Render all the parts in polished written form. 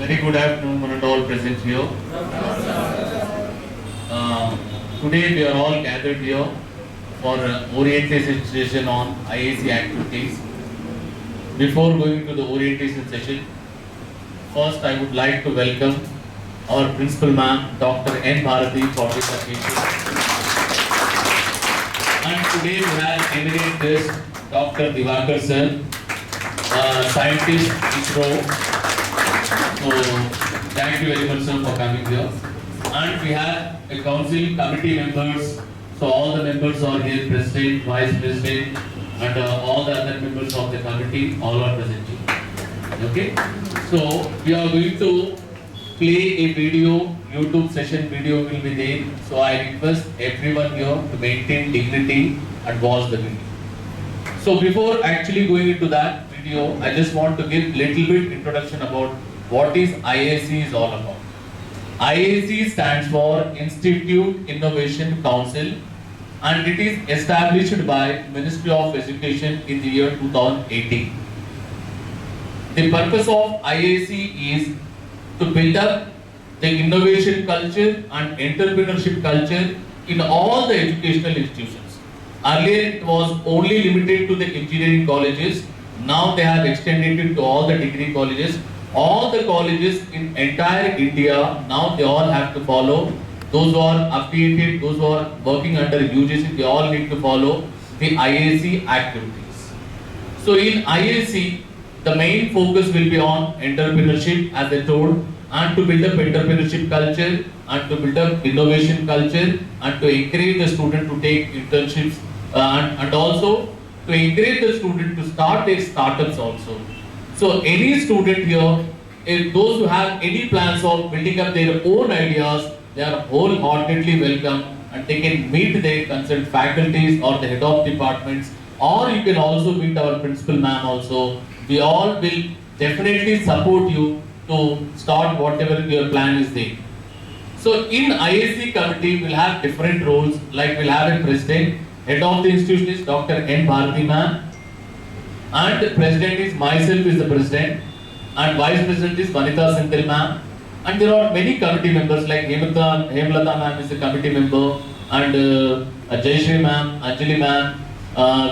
Very good afternoon, one and all present here. Today we are all gathered here for orientation session on IIC activities. Before going to the orientation session, first I would like to welcome our principal ma'am, Dr. N. Bharati, for this occasion. And today we have eminent guest, Dr. Divakar sir, scientist ISRO. So thank you very much sir for coming here. And we have a council committee members. So all the members are here, president, vice president, and all the other members of the committee, all are present here. Okay. So we are going to play a video, YouTube session video will be there. So I request everyone here to maintain dignity and watch the video. So before actually going into that video, I just want to give little bit introduction about what is IIC is all about. IIC stands for Institute Innovation Council, and it is established by Ministry of Education in the year 2018. The purpose of IIC is to build up the innovation culture and entrepreneurship culture in all the educational institutions. Earlier it was only limited to the engineering colleges. Now they have extended it to all the degree colleges. All the colleges in entire India, now they all have to follow. Those who are affiliated, those who are working under UGC, they all need to follow the IIC activities. So in IIC, the main focus will be on entrepreneurship, as I told, and to build up entrepreneurship culture, and to build up innovation culture, and to encourage the student to take internships, and also to encourage the student to start their startups also. So any student here, if those who have any plans of building up their own ideas, they are wholeheartedly welcome, and they can meet their concerned faculties or the head of departments, or you can also meet our principal ma'am also. We all will definitely support you to start whatever your plan is there. So in IIC committee, we'll have different roles, like we'll have a president, head of the institution is Dr. N. Bharati ma'am, and the president is myself is the president, and vice president is Vanitha Senthil ma'am, and there are many committee members like Hemlata ma'am is a committee member, and Jayashree ma'am, Anjali ma'am,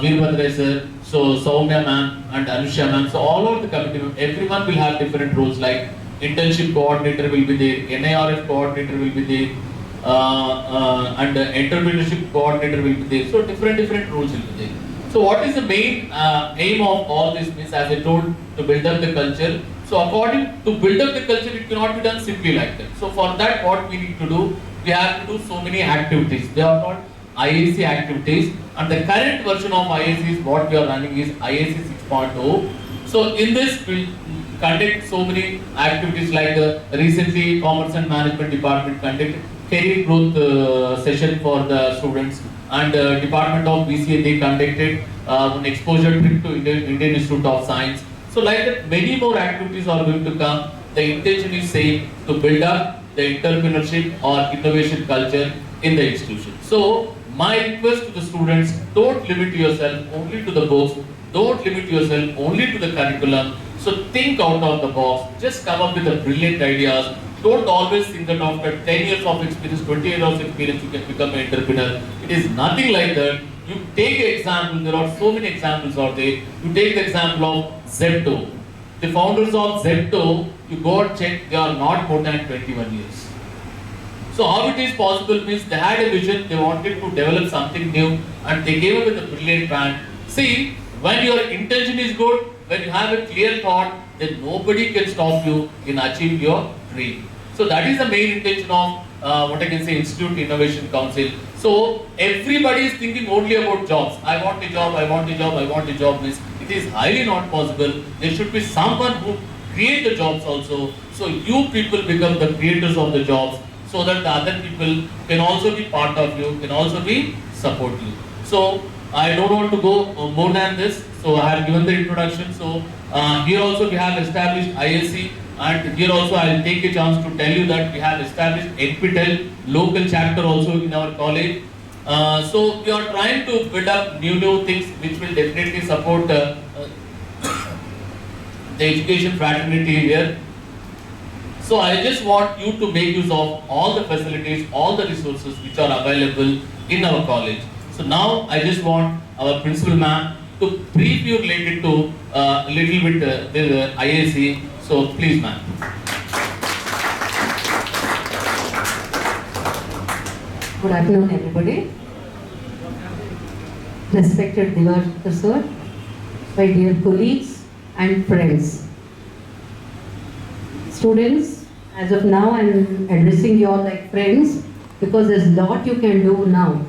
Veerbhadra sir, so Soumya ma'am and Anusha ma'am. So all of the committee members, everyone will have different roles, like internship coordinator will be there, NIRF coordinator will be there, and entrepreneurship coordinator will be there. So different roles will be there. So what is the main aim of all this means, as I told, to build up the culture. So according to build up the culture, it cannot be done simply like that. So for that, what we need to do, we have to do so many activities. They are called IIC activities, and the current version of IIC is what we are running is IIC 6.0. So in this, we conduct so many activities, like recently Commerce and Management Department conducted career growth session for the students, and Department of BCA, they conducted an exposure trip to Indian Institute of Science. So like that, many more activities are going to come. The intention is same, to build up the entrepreneurship or innovation culture in the institution. So my request to the students, don't limit yourself only to the books, don't limit yourself only to the curriculum. So think out of the box, just come up with the brilliant ideas. Don't always think that after 10 years of experience, 20 years of experience, you can become an entrepreneur. It is nothing like that. You take an example, there are so many examples out there. You take the example of Zepto. The founders of Zepto, you go and check, they are not more than 21 years. So how it is possible means they had a vision, they wanted to develop something new, and they came up with a brilliant plan. See, when your intention is good, when you have a clear thought, then nobody can stop you in achieving your dream. So that is the main intention of what I can say, Institute Innovation Council. So everybody is thinking only about jobs. I want a job, I want a job, I want a job means it is highly not possible. There should be someone who create the jobs also. So you people become the creators of the jobs, so that the other people can also be part of you, can also be support you. So I don't want to go more than this. So I have given the introduction. So here also we have established IIC, and here also I will take a chance to tell you that we have established NPTEL local chapter also in our college. So we are trying to build up new things which will definitely support the education fraternity here. So I just want you to make use of all the facilities, all the resources which are available in our college. So now I just want our principal ma'am to brief you related to a little bit the IIC. So please ma'am. Good afternoon everybody. Respected Diwakar sir, my dear colleagues and friends. Students, as of now I am addressing you all like friends because there's a lot you can do now.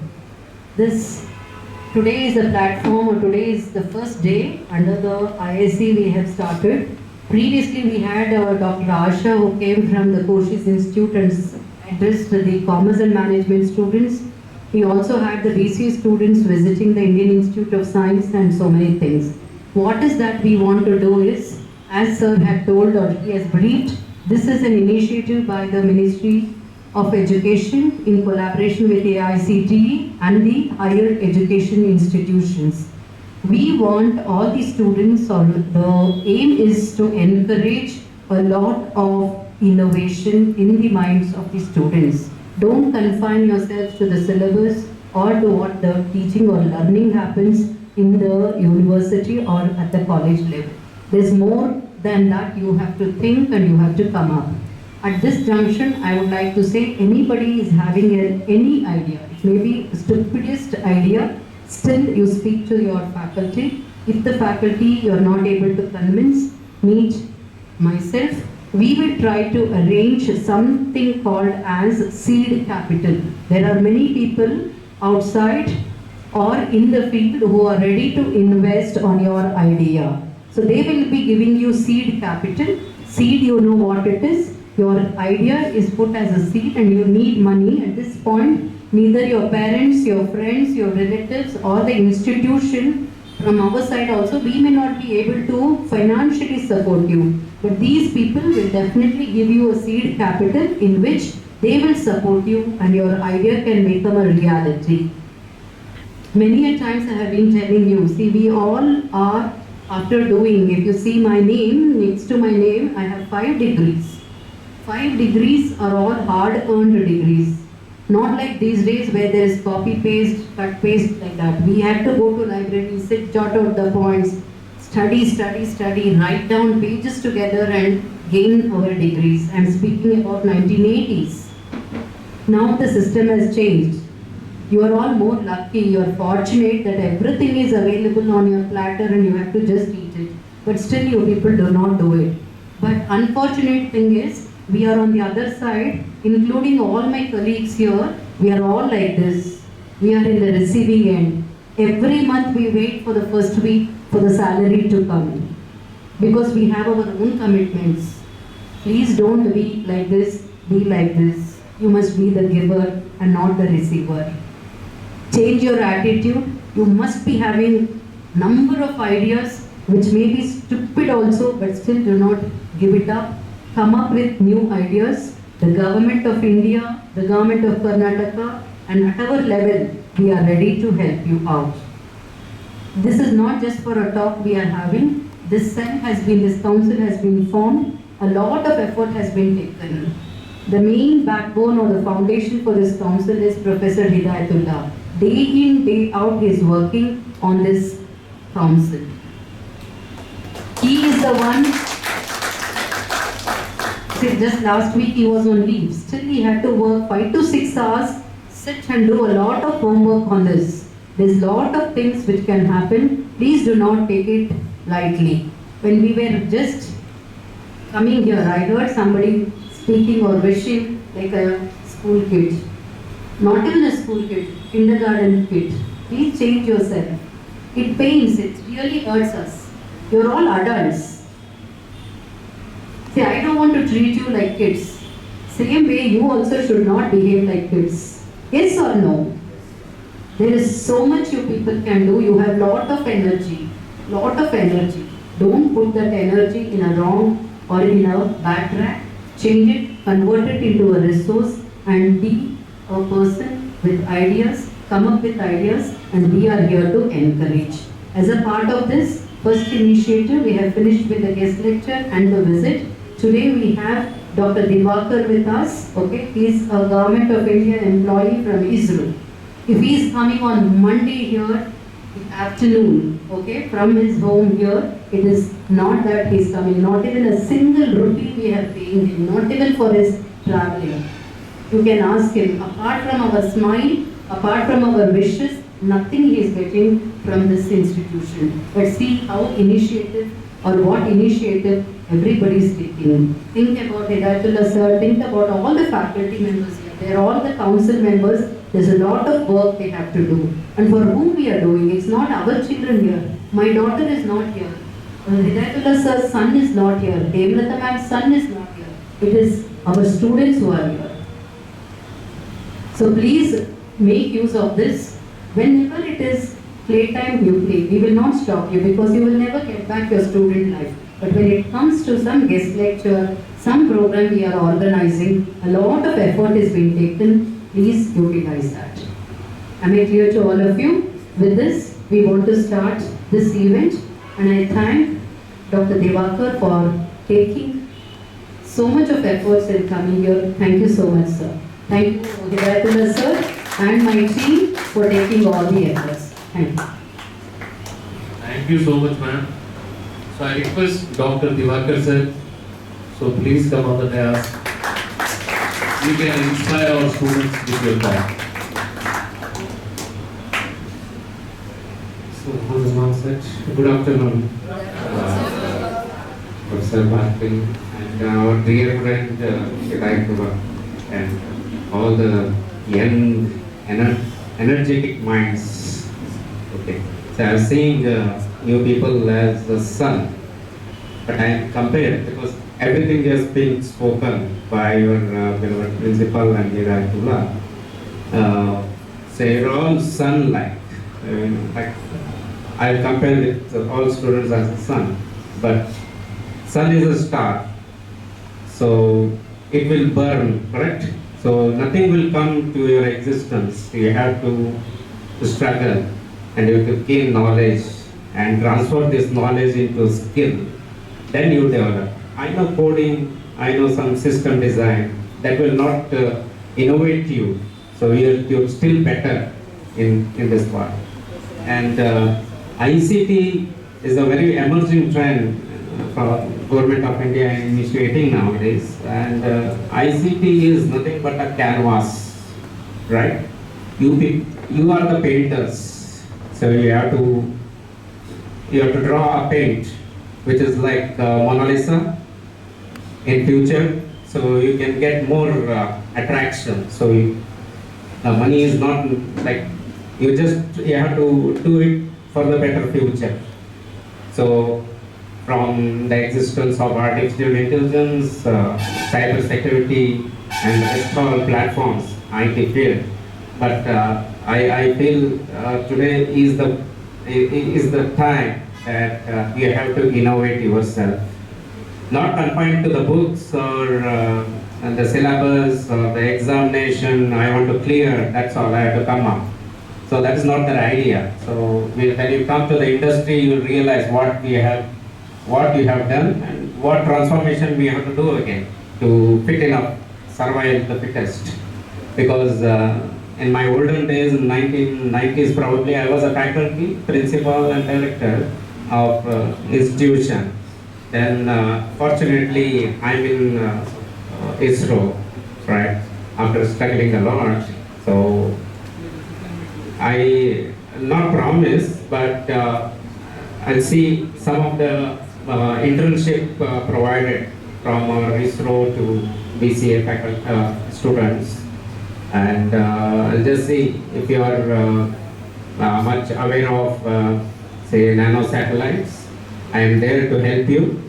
Today is the platform, or today is the first day under the IIC we have started. Previously we had Dr. Asha who came from the Koshis Institute and addressed the Commerce and Management students. We also had the BC students visiting the Indian Institute of Science and so many things. What is that we want to do is, as sir had told or he has briefed, this is an initiative by the Ministry of Education in collaboration with the IICT and the higher education institutions. We want all the students, or the aim is to encourage a lot of innovation in the minds of the students. Don't confine yourselves to the syllabus or to what the teaching or learning happens in the university or at the college level. There's more than that you have to think and you have to come up. At this junction, I would like to say anybody is having any idea, it may be the stupidest idea, still you speak to your faculty. If the faculty you are not able to convince, meet myself. We will try to arrange something called as seed capital. There are many people outside or in the field who are ready to invest on your idea. So they will be giving you seed capital. Seed, you know what it is. Your idea is put as a seed and you need money. At this point, neither your parents, your friends, your relatives or the institution from our side also, we may not be able to financially support you. But these people will definitely give you a seed capital in which they will support you and your idea can become a reality. Many a times I have been telling you, see, we all are after doing, if you see my name, next to my name, I have 5 degrees. 5 degrees are all hard-earned degrees. Not like these days where there is copy-paste, cut-paste like that. We had to go to library, sit, jot out the points, study, write down pages together and gain our degrees. I am speaking about 1980s. Now the system has changed. You are all more lucky, you are fortunate that everything is available on your platter and you have to just eat it. But still you people do not do it. But unfortunate thing is, we are on the other side, including all my colleagues here, we are all like this. We are in the receiving end. Every month we wait for the first week for the salary to come. Because we have our own commitments. Please don't be like this, be like this. You must be the giver and not the receiver. Change your attitude. You must be having number of ideas which may be stupid also, but still do not give it up. Come up with new ideas. The government of India, the government of Karnataka, and at our level, we are ready to help you out. This is not just for a talk we are having. This council has been formed. A lot of effort has been taken. The main backbone or the foundation for this council is Professor Hidayatullah. Day in, day out, he is working on this council. He is the one. See, just last week he was on leave. Still he had to work 5 to 6 hours, sit and do a lot of homework on this. There's a lot of things which can happen. Please do not take it lightly. When we were just coming here, I heard somebody speaking or wishing like a school kid. Not even a school kid, kindergarten kid. Please change yourself. It pains, it really hurts us. You're all adults. See, I don't want to treat you like kids. Same way you also should not behave like kids. Yes or no? There is so much you people can do. You have lot of energy. Don't put that energy in a wrong or in a bad track. Change it, convert it into a resource and be a person with ideas, come up with ideas, and we are here to encourage. As a part of this first initiative, we have finished with the guest lecture and the visit. Today we have Dr. Divakar with us. Okay, he is a Government of India employee from ISRO. If he is coming on Monday here afternoon, okay, from his home here, it is not that he is coming, not even a single rupee we have paying him, not even for his traveling. You can ask him, apart from our smile, apart from our wishes, nothing he is getting from this institution. But see how initiative or what initiative everybody is taking. Think about Hidayatullah sir, think about all the faculty members here. They are all the council members. There's a lot of work they have to do. And for whom we are doing, it's not our children here. My daughter is not here. Hidayatullah sir's son is not here. Devlata ma'am's son is not here. It is our students who are here. So please make use of this. Whenever it is playtime, you play. We will not stop you because you will never get back your student life. But when it comes to some guest lecture, some program we are organizing, a lot of effort is being taken. Please utilize that. Am I clear to all of you? With this, we want to start this event, and I thank Dr. Divakar for taking so much of efforts in coming here. Thank you so much, sir. Thank you, Hidayatullah sir, and my team for taking all the efforts. Thank you. Thank you so much, ma'am. So I request Dr. Divakar sir, so please come on the dais. You can inspire our students with your talk. So, who's now such? Good afternoon, Professor Bharti, and our dear friend Hidayatullah, and all the young, energetic minds. Okay, so I'm seeing you people as the sun, but I compare because everything has been spoken by your beloved principal and Hidayatullah. So you're all sun-like. Like I'll compare with all students as the sun, but sun is a star, so it will burn, correct? So nothing will come to your existence. You have to struggle and you have to gain knowledge and transfer this knowledge into skill. Then you develop. I know coding, I know some system design, that will not innovate you. So you're still better in this part. And ICT is a very emerging trend for Government of India initiating nowadays. And ICT is nothing but a canvas, right? You are the painters. So you have to draw a paint, which is like Mona Lisa in future, so you can get more attraction. So money is not like you have to do it for the better future. So from the existence of artificial intelligence, cyber security, and rest all platforms, IT field. But I feel today is the time that you have to innovate yourself. Not confined to the books or the syllabus or the examination, I want to clear, that's all, I have to come up. So that is not the idea. So when you come to the industry, you realize what you have done and what transformation we have to do again to fit enough, survive the fittest. Because in my olden days, in 1990s probably, I was a faculty, principal and director of institution. Then fortunately I'm in ISRO, right, after struggling a lot. So I not promise, but I'll see some of the internship provided from ISRO to BCA faculty, students, and I'll just see if you are much aware of say nano satellites. I am there to help you,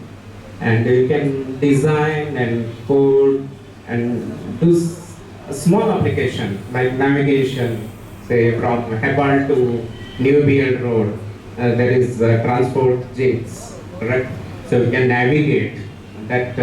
and you can design and code and do a small application like navigation, say from Hebbal to New Beard Road. There is transport jigs, correct? So you can navigate that,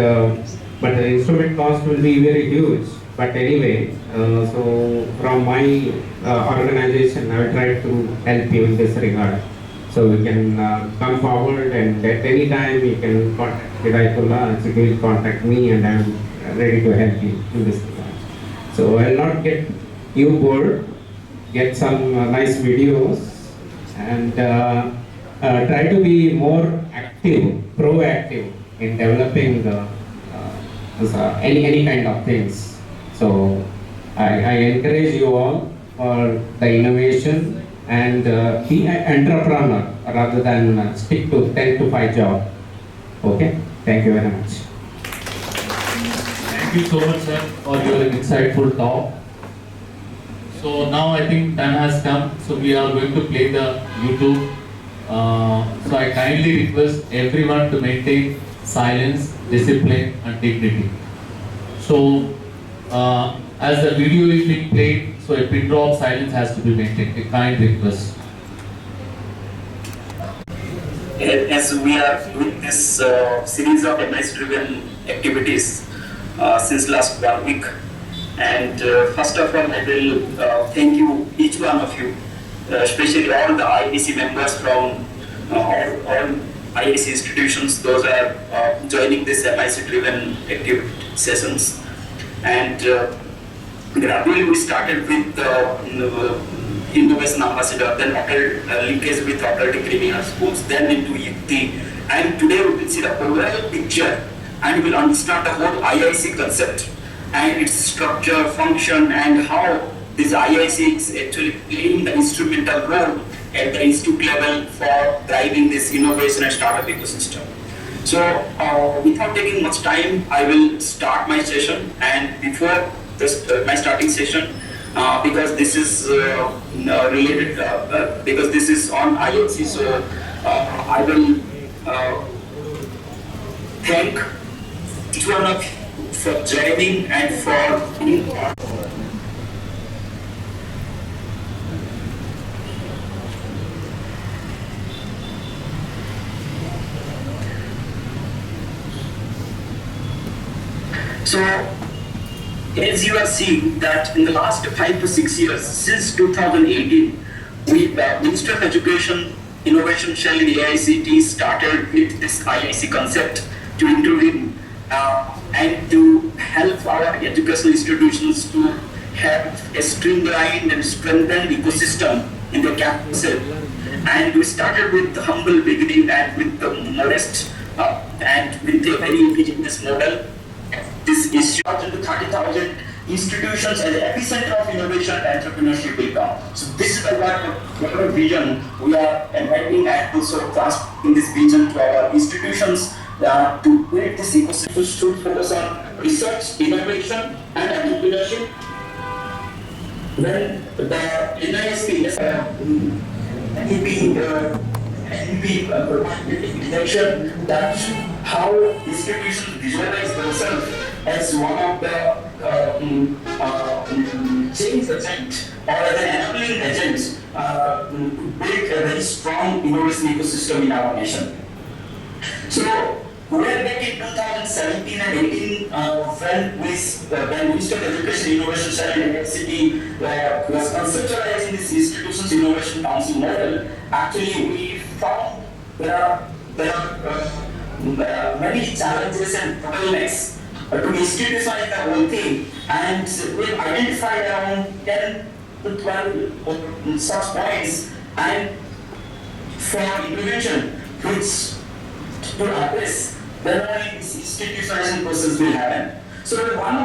but the instrument cost will be very huge. But anyway, so from my organization, I will try to help you in this regard. So you can come forward, and at any time you can contact Hidayatullah, and he will contact me, and I will ready to help you in this regard. So I'll not get you bored, get some nice videos, and try to be more active, proactive in developing any kind of things. So I encourage you all for the innovation and be an entrepreneur rather than stick to 10 to 5 job. Okay, thank you very much. Thank you so much, sir, for your insightful talk. So now I think time has come, so we are going to play the YouTube. So I kindly request everyone to maintain silence, discipline and dignity. So as the video is being played, so a pin drop silence has to be maintained, a kind request. As we are doing this series of MIC-driven activities since last 1 week, and first of all, I will thank you, each one of you, especially all the IIC members from all IIC institutions. Those are joining this MIC-driven activity sessions, and gradually we started with innovation ambassador, then linkage with operating criminal schools, then into IIT, and today we will see the overall picture and we will understand the whole IIC concept and its structure, function, and how this IIC is actually playing the instrumental role at the institute level for driving this innovation and startup ecosystem. So without taking much time, I will start my session, and before this, my starting session, because this is related, because this is on IIC, so I will thank each one of you for joining and for being part. So, as you are seeing that in the last 5 to 6 years, since 2018, Ministry of Education Innovation Cell in IICT started with this IIC concept to intervene and to help our educational institutions to have a streamlined and strengthened ecosystem in the campus. And we started with the humble beginning and with the modest and with a very indigenous model. This is shot into 30,000 institutions as the epicenter of innovation and entrepreneurship will come. So this is the whatever vision we are inviting and also transferring this vision to our institutions to build this ecosystem should focus on research, innovation and entrepreneurship. When the NISP direction that how institutions visualize themselves as one of the change agent or as an enabling agent to build a very strong innovation ecosystem in our nation. So, way back in 2017 and 18, when Ministry of Education Innovation Cell in IICT was conceptualizing this institution's innovation council model, actually we found there are many challenges and bottlenecks to institutionalize the whole thing, and we've identified around 10 to 12 such points and for intervention which to address then only this institutionalization process will happen. So one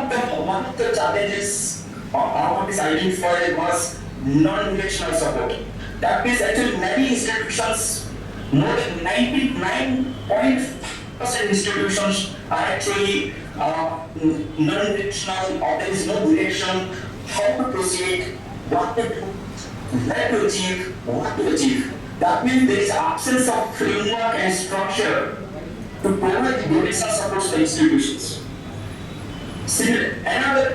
of the challenges what is identified was non-directional support. That means actually many institutions, more than 99.5% institutions are actually non-directional, or there is no direction how to proceed, what to do, where to achieve, what to achieve. That means there is absence of framework and structure to provide directional support to the institutions. Another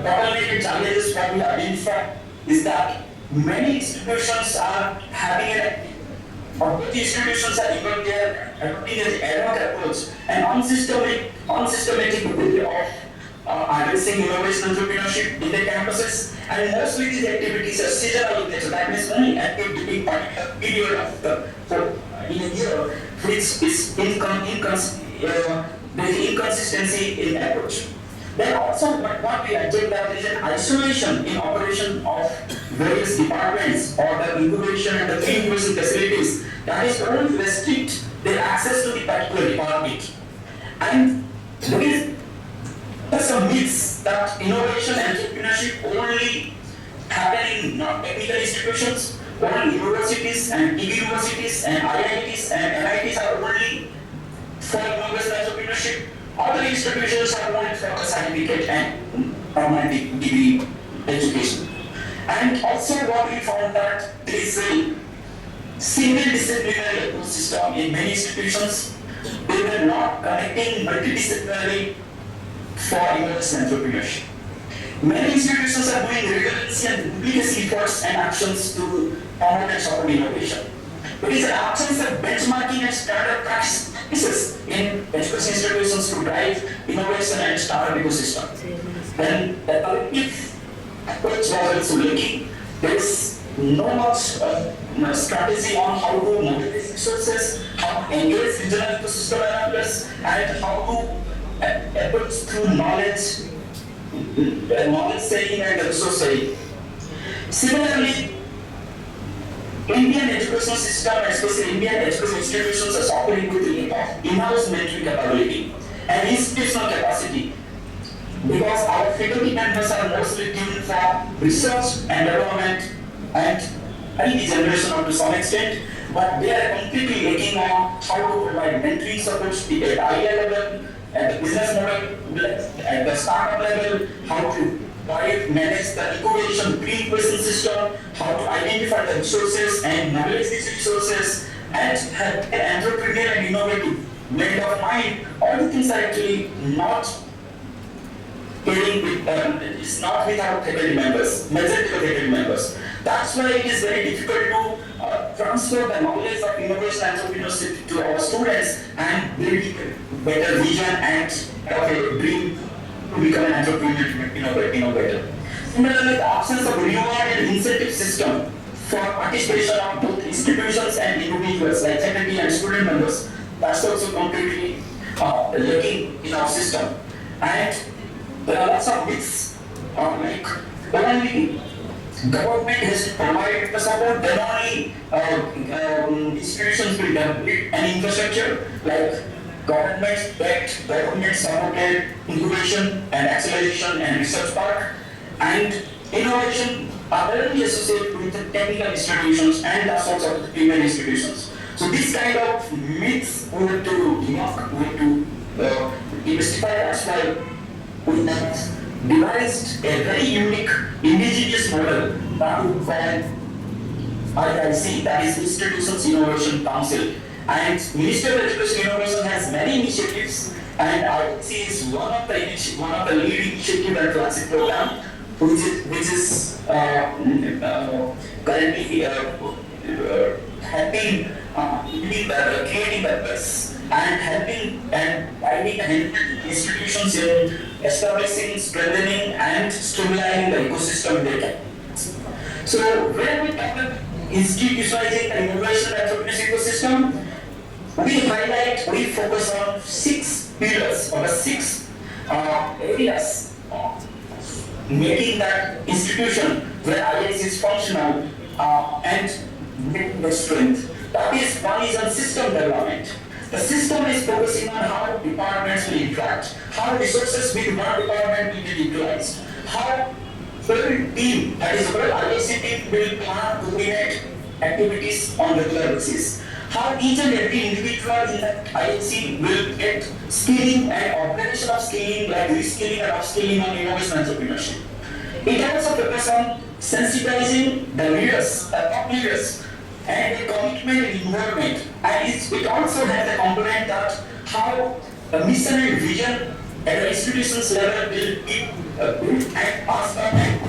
bottleneck challenges what we identify is that many institutions are having both institutions are even there adopting an ad hoc approach and unsystematic way of addressing innovation entrepreneurship in their campuses, and mostly these activities are seasonal in nature. That means only active during particular period of in a year, which is there is inconsistency in approach. Then but what we object that is an isolation in operation of various departments or the incubation and the pre-incubation facilities that is only restrict their access to the particular department. And there are some myths that innovation and entrepreneurship only happen in non-technical institutions, only universities and universities and IITs and NITs are only for innovation and entrepreneurship. Other institutions are only for a certificate and permanent degree education. And also what we found that there is a single disciplinary ecosystem in many institutions. They were not connecting multidisciplinary for innovation and entrepreneurship. Many institutions are doing redundancy and duplicacy efforts and actions to promote and support innovation. There is an absence of benchmarking and standard practices in education institutions to drive innovation and startup ecosystem. Then the collective approach was also lacking. There is no much strategy on how to mobilize resources, how to engage regional ecosystem enablers, and how to approach through knowledge sharing and resource sharing. Similarly, Indian education system, especially Indian education institutions, are suffering with in-house mentoring capability and institutional capacity, because our faculty members are mostly tuned for research and development and IT generation to some extent, but they are completely lacking on how to provide mentoring support at idea level, at the business model, at the startup level, how to manage the incubation, pre-incubation system, how to identify the resources and mobilize these resources, and have an entrepreneur and innovative blend of mind. All the things are actually not it's not with our faculty members, majority of faculty members. That's why it is very difficult to transfer the knowledge of innovation and entrepreneurship to our students and build better vision and have a dream to become an entrepreneur, innovator. Similarly, the absence of reward and incentive system for participation of both institutions and individuals like faculty and student members, that's also completely lacking in our system. And there are lots of myths like only government has to provide the support, then only institutions will develop an infrastructure like government-backed, government-supported incubation and acceleration and research park, and innovation are directly associated with the technical institutions and the sorts of the premium institutions. So this kind of myths we have to debunk, we have to demystify. That's why we have devised a very unique indigenous model that we call IIC, that is Institutions Innovation Council. And Ministry of Education Innovation has many initiatives, and IIC is one of the lead initiative and flagship program, which is currently helping creating purpose and helping and guiding institutions in establishing, strengthening, and streamlining the ecosystem data. So when we talk about institutionalizing the innovation and entrepreneurship ecosystem, we focus on 6 pillars or 6 areas making that institution where IIC is functional and making the strength. That is, one is on system development. The system is focusing on how departments will interact, how resources with one department will be utilized, how the team, that is, whole IIC team will plan to coordinate activities on regular basis, how each and every individual in the IIC will get skilling and augmentation of skilling, like reskilling and upskilling on innovation and entrepreneurship. It also focuses on sensitizing the leaders, the top leaders, and the commitment and involvement. And it also has a component that how the mission and vision at the institutions level will be built and passed on and